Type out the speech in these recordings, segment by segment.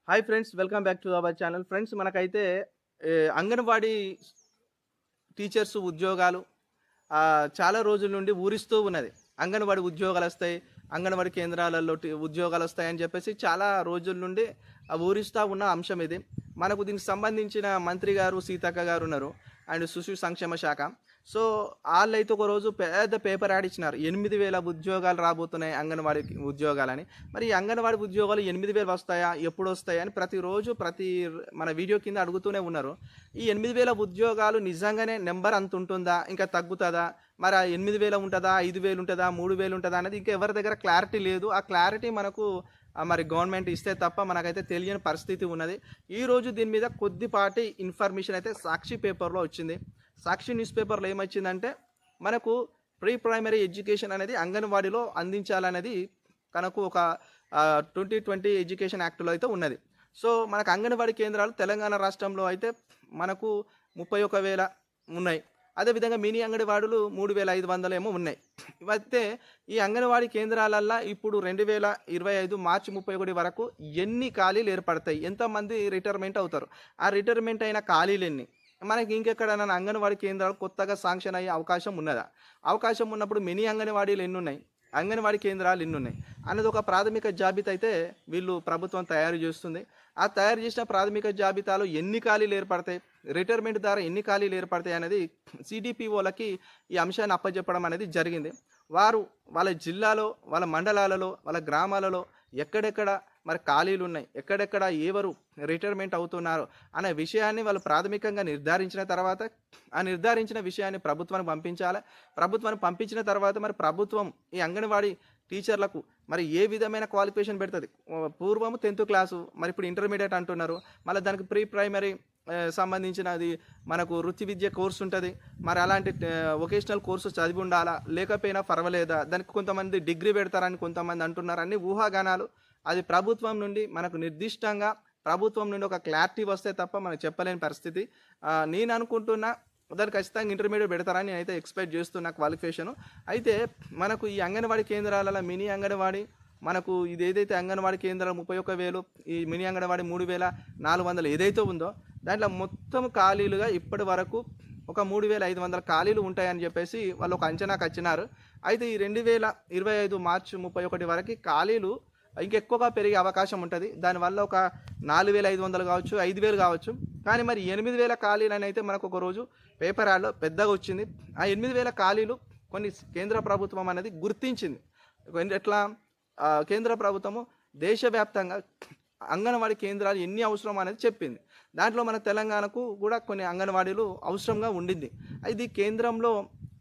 Hi friends, welcome back to our channel. Friends, మనకైతే anganwadi teachers ఉద్యోగాలు చాలా రోజుల నుండి ఊరిస్తూ ఉన్నది. అంగన్వాడీ ఉద్యోగాలొస్తాయి, అంగన్వాడీ కేంద్రాలలో ఉద్యోగాలొస్తాయని చెప్పేసి చాలా రోజుల నుండి ఊరిస్తా ఉన్న అంశం ఇది. మనకు దీనికి సంబంధించిన మంత్రి గారు సీతక్క గారు ఉన్నారు, అండ్ శిశు సంక్షేమ శాఖ. సో వాళ్ళైతే ఒక రోజు పెద్ద పేపర్ యాడ్ ఇచ్చినారు, 8,000 ఉద్యోగాలు రాబోతున్నాయి అంగన్వాడీ ఉద్యోగాలని. మరి ఈ అంగన్వాడీ ఉద్యోగాలు 8,000 వస్తాయా, ఎప్పుడు వస్తాయా అని ప్రతిరోజు మన వీడియో కింద అడుగుతూనే ఉన్నారు. ఈ 8,000 ఉద్యోగాలు నిజంగానే నెంబర్ అంత ఉంటుందా, ఇంకా తగ్గుతుందా, మరి ఆ 8,000 ఉంటుందా, 5,000 ఉంటుందా, 3,000 ఉంటుందా అనేది ఇంకా ఎవరి దగ్గర క్లారిటీ లేదు. ఆ క్లారిటీ మనకు మరి గవర్నమెంట్ ఇస్తే తప్ప మనకైతే తెలియని పరిస్థితి ఉన్నది. ఈరోజు దీని మీద కొద్దిపాటి ఇన్ఫర్మేషన్ అయితే సాక్షి పేపర్లో వచ్చింది. సాక్షి న్యూస్ పేపర్లో ఏమొచ్చిందంటే, మనకు ప్రీ ప్రైమరీ ఎడ్యుకేషన్ అనేది అంగన్వాడీలో అందించాలనేది కనుక ఒక 2020 ఎడ్యుకేషన్ యాక్ట్లో అయితే ఉన్నది. సో మనకు అంగన్వాడీ కేంద్రాలు తెలంగాణ రాష్ట్రంలో అయితే మనకు 31,000 ఉన్నాయి. అదేవిధంగా మినీ అంగన్వాడీలు 3,500 ఏమో ఉన్నాయి. ఇవైతే ఈ అంగన్వాడీ కేంద్రాలల్లో ఇప్పుడు 2025 మార్చి 31 వరకు ఎన్ని ఖాళీలు ఏర్పడతాయి, ఎంతమంది రిటైర్మెంట్ అవుతారు, ఆ రిటైర్మెంట్ అయిన ఖాళీలు ఎన్ని, మనకి ఇంకెక్కడైనా అంగన్వాడీ కేంద్రాలు కొత్తగా శాంక్షన్ అయ్యే అవకాశం ఉన్నదా, అవకాశం ఉన్నప్పుడు మినీ అంగన్వాడీలు ఎన్ని ఉన్నాయి, అంగన్వాడీ కేంద్రాలు ఎన్ని ఉన్నాయి అనేది ఒక ప్రాథమిక జాబితా అయితే వీళ్ళు ప్రభుత్వం తయారు చేస్తుంది. ఆ తయారు చేసిన ప్రాథమిక జాబితాలో ఎన్ని ఖాళీలు ఏర్పడతాయి, రిటైర్మెంట్ ద్వారా ఎన్ని ఖాళీలు ఏర్పడతాయి అనేది సిడిపిఓలకి ఈ అంశాన్ని అప్పచెప్పడం అనేది జరిగింది. వారు వాళ్ళ జిల్లాలో, వాళ్ళ మండలాలలో, వాళ్ళ గ్రామాలలో ఎక్కడెక్కడ మరి ఖాళీలు ఉన్నాయి, ఎక్కడెక్కడ ఎవరు రిటైర్మెంట్ అవుతున్నారు అనే విషయాన్ని వాళ్ళు ప్రాథమికంగా నిర్ధారించిన తర్వాత ఆ నిర్ధారించిన విషయాన్ని ప్రభుత్వానికి పంపించాలి. ప్రభుత్వానికి పంపించిన తర్వాత మరి ప్రభుత్వం ఈ అంగన్వాడీ టీచర్లకు మరి ఏ విధమైన క్వాలిఫికేషన్ పెడుతుంది. పూర్వము 10th క్లాసు, మరి ఇప్పుడు ఇంటర్మీడియట్ అంటున్నారు. మళ్ళీ దానికి ప్రీ ప్రైమరీ సంబంధించినది మనకు వృత్తి విద్య కోర్సు ఉంటుంది. మరి అలాంటి వొకేషనల్ కోర్సు చదివి ఉండాలా, లేకపోయినా పర్వాలేదా, దానికి కొంతమంది డిగ్రీ పెడతారని కొంతమంది అంటున్నారు. అన్ని ఊహాగానాలు. అది ప్రభుత్వం నుండి మనకు నిర్దిష్టంగా ప్రభుత్వం నుండి ఒక క్లారిటీ వస్తే తప్ప మనకు చెప్పలేని పరిస్థితి. నేను అనుకుంటున్నా దానికి ఖచ్చితంగా ఇంటర్మీడియట్ పెడతారని నేనైతే ఎక్స్పెక్ట్ చేస్తున్నా క్వాలిఫికేషను. అయితే మనకు ఈ అంగన్వాడీ కేంద్రాలలో మినీ అంగన్వాడీ మనకు ఇది ఏదైతే అంగన్వాడీ కేంద్రాలు 31,000, ఈ మినీ అంగన్వాడీ 3,400 ఏదైతే ఉందో దాంట్లో మొత్తం ఖాళీలుగా ఇప్పటి వరకు ఒక 3,500 ఖాళీలు ఉంటాయని చెప్పేసి వాళ్ళు ఒక అంచనాకు వచ్చినారు. అయితే ఈ 2025 మార్చి 31 వరకు ఖాళీలు ఇంకెక్కువగా పెరిగే అవకాశం ఉంటుంది. దానివల్ల ఒక 4,500 కావచ్చు, 5,000 కావచ్చు. కానీ మరి 8,000 ఖాళీలని అయితే మనకు ఒకరోజు పేపర్ యాడ్లో పెద్దగా వచ్చింది. ఆ 8,000 ఖాళీలు కొన్ని కేంద్ర ప్రభుత్వం అనేది గుర్తించింది. ఎట్లా కేంద్ర ప్రభుత్వము దేశవ్యాప్తంగా అంగన్వాడీ కేంద్రాలు ఎన్ని అవసరం అనేది చెప్పింది. దాంట్లో మన తెలంగాణకు కూడా కొన్ని అంగన్వాడీలు అవసరంగా ఉండింది. ఇది కేంద్రంలో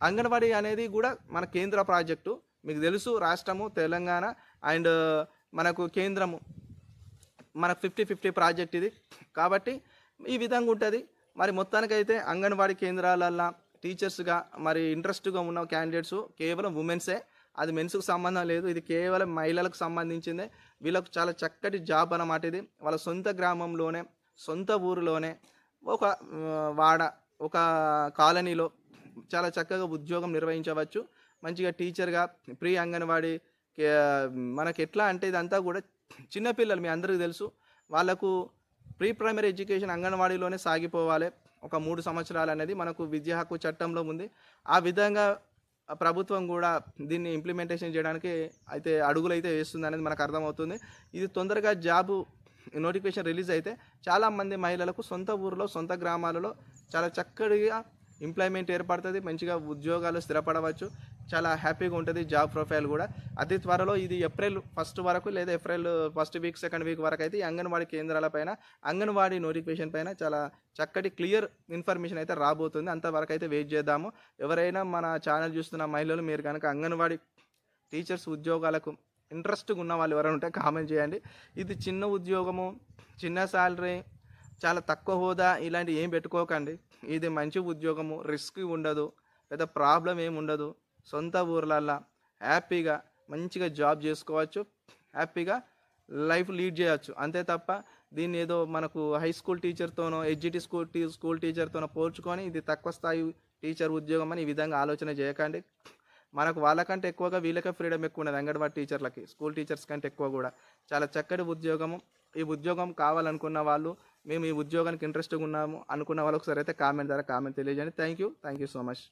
అంగన్వాడీ అనేది కూడా మన కేంద్ర ప్రాజెక్టు. మీకు తెలుసు, రాష్ట్రము తెలంగాణ అండ్ మనకు కేంద్రము మనకు 50-50 ప్రాజెక్ట్ ఇది. కాబట్టి ఈ విధంగా ఉంటుంది. మరి మొత్తానికైతే అంగన్వాడీ కేంద్రాలల్లో టీచర్స్గా మరి ఇంట్రెస్ట్గా ఉన్న క్యాండిడేట్స్ కేవలం ఉమెన్సే. అది మెన్స్కు సంబంధం లేదు, ఇది కేవలం మహిళలకు సంబంధించిందే. వీళ్ళకు చాలా చక్కటి జాబ్ అన్నమాట ఇది. వాళ్ళ సొంత గ్రామంలోనే, సొంత ఊరిలోనే, ఒక వాడ, ఒక కాలనీలో చాలా చక్కగా ఉద్యోగం నిర్వహించవచ్చు. మంచిగా టీచర్గా ప్రీ అంగన్వాడీ మనకి ఎట్లా అంటే ఇదంతా కూడా చిన్నపిల్లలు, మీ అందరికీ తెలుసు, వాళ్ళకు ప్రీ ప్రైమరీ ఎడ్యుకేషన్ అంగన్వాడీలోనే సాగిపోవాలి ఒక 3 సంవత్సరాలు అనేది మనకు విద్యా హక్కు చట్టంలో ఉంది. ఆ విధంగా ప్రభుత్వం కూడా దీన్ని ఇంప్లిమెంటేషన్ చేయడానికి అయితే అడుగులైతే వేస్తుంది అనేది మనకు అర్థమవుతుంది. ఇది తొందరగా జాబు నోటిఫికేషన్ రిలీజ్ అయితే చాలామంది మహిళలకు సొంత ఊరిలో, సొంత గ్రామాలలో చాలా చక్కటిగా ఎంప్లాయ్మెంట్ ఏర్పడుతుంది. మంచిగా ఉద్యోగాలు స్థిరపడవచ్చు. చాలా హ్యాపీగా ఉంటుంది జాబ్ ప్రొఫైల్ కూడా. అతి త్వరలో ఇది ఏప్రిల్ 1 వరకు లేదా ఏప్రిల్ 1 వీక్ 2nd వీక్ వరకు అయితే ఈ అంగన్వాడీ కేంద్రాలపైన, అంగన్వాడీ నోటిఫికేషన్ పైన చాలా చక్కటి క్లియర్ ఇన్ఫర్మేషన్ అయితే రాబోతుంది. అంతవరకు అయితే వెయిట్ చేద్దాము. ఎవరైనా మన ఛానల్ చూస్తున్న మహిళలు మీరు కనుక అంగన్వాడీ టీచర్స్ ఉద్యోగాలకు ఇంట్రెస్ట్గా ఉన్న వాళ్ళు ఎవరైనా ఉంటే కామెంట్ చేయండి. ఇది చిన్న ఉద్యోగము, చిన్న శాలరీ, చాలా తక్కువ హోదా ఇలాంటివి ఏం పెట్టుకోకండి. ఇది మంచి ఉద్యోగము, రిస్క్ ఉండదు, పెద్ద ప్రాబ్లం ఏమి ఉండదు. సొంత ఊర్లల్లో హ్యాపీగా మంచిగా జాబ్ చేసుకోవచ్చు, హ్యాపీగా లైఫ్ లీడ్ చేయవచ్చు. అంతే తప్ప దీన్ని ఏదో మనకు హై స్కూల్ టీచర్తోనో, హెచ్జిటి స్కూల్ టీచర్తోనో పోల్చుకొని ఇది తక్కువ స్థాయి టీచర్ ఉద్యోగం అని ఈ విధంగా ఆలోచన చేయకండి. మనకు వాళ్ళకంటే ఎక్కువగా వీళ్ళకే ఫ్రీడమ్ ఎక్కువ ఉన్నది. అంగన్వాడీ టీచర్లకి, స్కూల్ టీచర్స్ కంటే ఎక్కువ కూడా చాలా చక్కటి ఉద్యోగము. ఈ ఉద్యోగం కావాలనుకున్న వాళ్ళు, మేము ఈ ఉద్యోగానికి ఇంట్రెస్ట్గా ఉన్నాము అనుకున్న వాళ్ళు ఒకసారి అయితే కామెంట్ ద్వారా కామెంట్ తెలియజేయండి. Thank you so much.